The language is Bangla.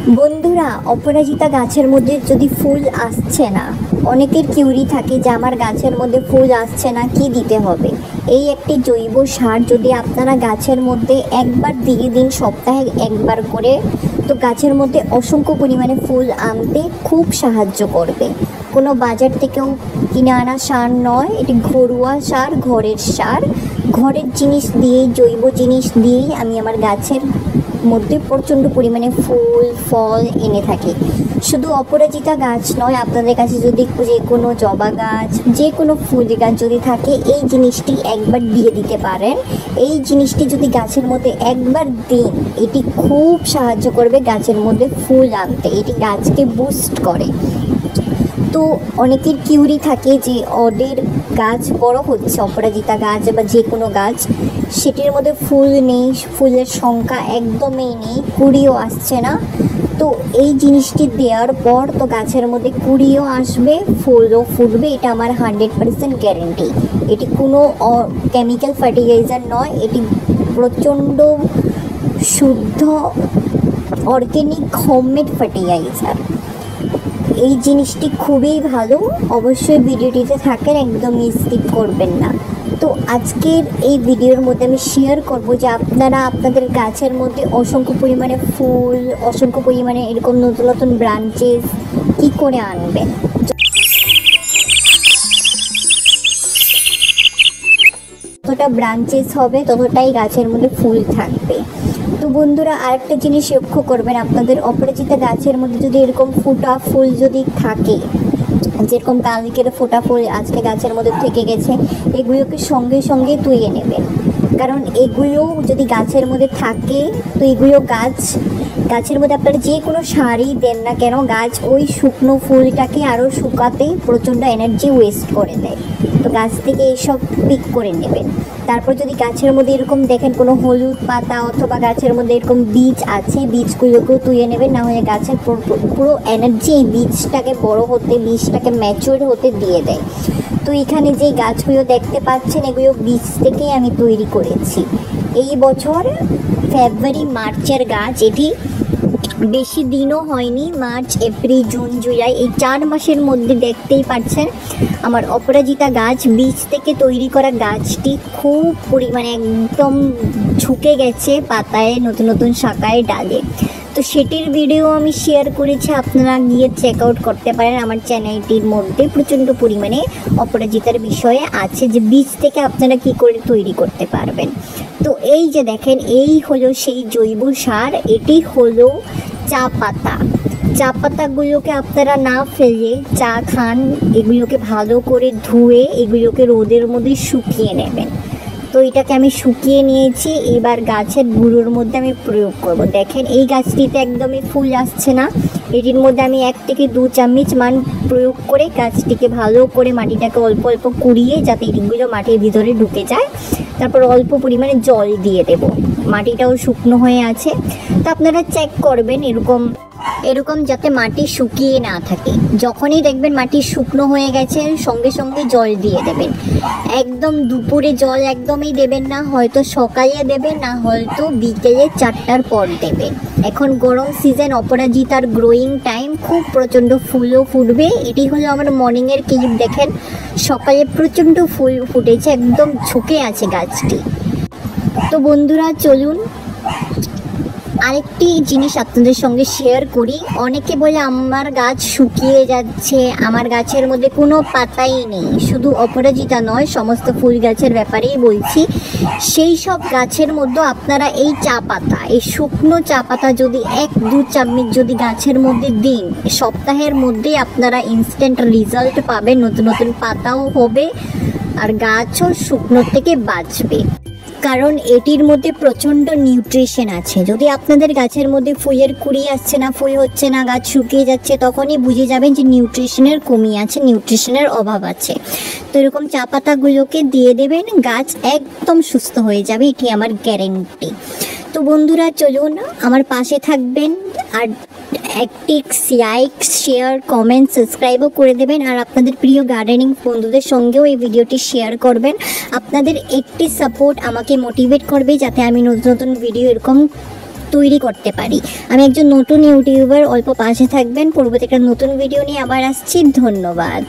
বন্ধুরা, অপরাজিতা গাছের মধ্যে যদি ফুল আসছে না, অনেকের কিউরি থাকে যে আমার গাছের মধ্যে ফুল আসছে না, কি দিতে হবে। এই একটি জৈব সার যদি আপনারা গাছের মধ্যে একবার দিয়ে দিন, সপ্তাহে একবার করে, তো গাছের মধ্যে অসংখ্য পরিমাণে ফুল আনতে খুব সাহায্য করবে। কোনো বাজার থেকেও কিনে আনা সার নয়, এটি ঘরোয়া সার, ঘরের সার। ঘরের জিনিস দিয়েই, জৈব জিনিস দিয়েই আমি আমার গাছের মধ্যে প্রচণ্ড পরিমাণে ফুল ফল এনে থাকি। শুধু অপরাজিতা গাছ নয়, আপনাদের কাছে যদি যে কোনো জবা গাছ, যে কোনো ফুল গাছ যদি থাকে, এই জিনিসটি একবার দিয়ে দিতে পারেন। এই জিনিসটি যদি গাছের মধ্যে একবার দিন, এটি খুব সাহায্য করবে গাছের মধ্যে ফুল আনতে। এটি গাছকে বুস্ট করে। তো অনেকের কিউরি থাকে যে ওদের গাছ বড় হচ্ছে, অপরাজিতা গাছ বা যে কোনো গাছ, সেটির মধ্যে ফুল নেই, ফুলের সংখ্যা একদমই নেই, কুড়িও আসছে না। তো এই জিনিসটি দেওয়ার পর তো গাছের মধ্যে কুড়িও আসবে, ফুলও ফুটবে, এটা আমার 100% গ্যারেন্টি। এটি কোনো কেমিক্যাল ফার্টিলাইজার নয়, এটি প্রচণ্ড শুদ্ধ অর্গ্যানিক হোমমেড ফার্টিলাইজার। এই জিনিসটি খুবই ভালো। অবশ্যই ভিডিওটিতে থাকেন, একদমই স্কিপ করবেন না। তো আজকের এই ভিডিওর মধ্যে আমি শেয়ার করব যে আপনারা আপনাদের গাছের মধ্যে অসংখ্য পরিমাণে ফুল, অসংখ্য পরিমাণে এরকম নতুন নতুন ব্রাঞ্চেস কী করে আনবেন। যতটা ব্রাঞ্চেস হবে ততটাই গাছের মধ্যে ফুল থাকবে। তো বন্ধুরা, আরেকটা জিনিস লক্ষ্য করবেন, আপনাদের অপরাজিতা গাছের মধ্যে যদি এরকম ফোটা ফুল যদি থাকে, যেরকম কালকের ফোটা ফুল আজকে গাছের মধ্যে থেকে গেছে, এগুলোকে সঙ্গে সঙ্গে তুলে নেবেন। কারণ এগুলো যদি গাছের মধ্যে থাকে, তো এগুলো গাছের মধ্যে আপনারা যে কোনো সারই দেন না কেন, গাছ ওই শুকনো ফুলটাকে আরও শুকাতে প্রচণ্ড এনার্জি ওয়েস্ট করে দেয়। তো গাছ থেকে এইসব পিক করে নেবেন। তারপর যদি গাছের মধ্যে এরকম দেখেন কোনো হলুদ পাতা অথবা গাছের মধ্যে এরকম বীজ আছে, বীজগুলোকেও তুলে নেবেন, না হলে গাছের পুরো এনার্জি এই বীজটাকে বড় হতে, বীজটাকে ম্যাচিওর হতে দিয়ে দেয়। তো এখানে যে গাছগুলো দেখতে পাচ্ছেন, এগুলো বীজ থেকেই আমি তৈরি করেছি। এই বছর ফেব্রুয়ারি মার্চের গাছ, এটি বেশি দিনও হয়নি, মার্চ এপ্রিল জুন জুলাই এই 4 মাসের মধ্যে দেখতেই পাচ্ছেন আমার অপরাজিতা গাছ, বীজ থেকে তৈরি করা গাছটি খুব পরিমাণে একদম ঝুঁকে গেছে পাতায়, নতুন নতুন শাখায়, ডালে। তো সেটির ভিডিও আমি শেয়ার করেছি, আপনারা গিয়ে চেক আউট করতে পারেন। আমার চ্যানেলটির মধ্যে প্রচণ্ড পরিমাণে অপরাজিতার বিষয়ে আছে, যে বীজ থেকে আপনারা কি করে তৈরি করতে পারবেন। তো এই যে দেখেন, এই হলো সেই জৈব সার। এটি হলো চা পাতা। চা পাতাগুলোকে আপনারা না ফেলে চা খান, এগুলোকে ভালো করে ধুয়ে এগুলোকে রোদের মধ্যে শুকিয়ে নেবেন। তো এটাকে আমি শুকিয়ে নিয়েছি, এবার গাছের গুঁড়োর মধ্যে আমি প্রয়োগ করব। দেখেন এই গাছটিতে একদমই ফুল আসছে না, এটির মধ্যে আমি 1 থেকে 2 চামচ প্রয়োগ করে গাছটিকে ভালো করে মাটিটাকে অল্প অল্প কুড়িয়ে, যাতে এগুলো মাটির ভিতরে ঢুকে যায়। তারপর অল্প পরিমাণে জল দিয়ে দেব। মাটিটাও শুকনো হয়ে আছে, তো আপনারা চেক করবেন এরকম যাতে মাটি শুকিয়ে না থাকে। যখনই দেখবেন মাটি শুকনো হয়ে গেছে, সঙ্গে সঙ্গে জল দিয়ে দেবেন। একদম দুপুরে জল একদমই দেবেন না, হয়তো সকালে দেবেন, না হয়তো বিকেলে 4টার পর দেবেন। এখন গরম সিজন, অপরাজিতার গ্রোয়িং টাইম, খুব প্রচণ্ড ফুলও ফুটবে। এটি হলো আমার মর্নিংয়ের ক্লিপ। দেখেন সকালে প্রচণ্ড ফুল ফুটেছে, একদম ঝুঁকে আছে গাছটি। তো বন্ধুরা চলুন আরেকটি জিনিস আপনাদের সঙ্গে শেয়ার করি। অনেকে বলে আমার গাছ শুকিয়ে যাচ্ছে, আমার গাছের মধ্যে কোনো পাতাই নেই। শুধু অপরাজিতা নয়, সমস্ত ফুল গাছের ব্যাপারেই বলছি। সেই সব গাছের মধ্যে আপনারা এই চা পাতা, এই শুকনো চা পাতা যদি 1-2 চামচ যদি গাছের মধ্যে দিন, সপ্তাহের মধ্যেই আপনারা ইনস্ট্যান্ট রেজাল্ট পাবেন। নতুন নতুন পাতাও হবে আর গাছও শুকনো থেকে বাঁচবে। কারণ এটির মধ্যে প্রচণ্ড নিউট্রিশন আছে। যদি আপনাদের গাছের মধ্যে ফুলের কুড়ি আসছে না, ফুল হচ্ছে না, গাছ শুকিয়ে যাচ্ছে, তখনই বুঝে যাবেন যে নিউট্রিশনের কমি আছে, নিউট্রিশনের অভাব আছে। তো এরকম চা পাতাগুলোকে দিয়ে দেবেন, গাছ একদম সুস্থ হয়ে যাবে, এটি আমার গ্যারেন্টি। তো বন্ধুরা চলুন আমার পাশে থাকবেন, আর একটি লাইক, শেয়ার, কমেন্ট, সাবস্ক্রাইবও করে দেবেন। আর আপনাদের প্রিয় গার্ডেনিং বন্ধুদের সঙ্গেও এই ভিডিওটি শেয়ার করবেন। আপনাদের একটি সাপোর্ট আমাকে মোটিভেট করবে, যাতে আমি নতুন নতুন ভিডিও এরকম তৈরি করতে পারি। আমি একজন নতুন ইউটিউবার, অল্প পাশে থাকবেন। পরবর্তী একটা নতুন ভিডিও নিয়ে আবার আসছি। ধন্যবাদ।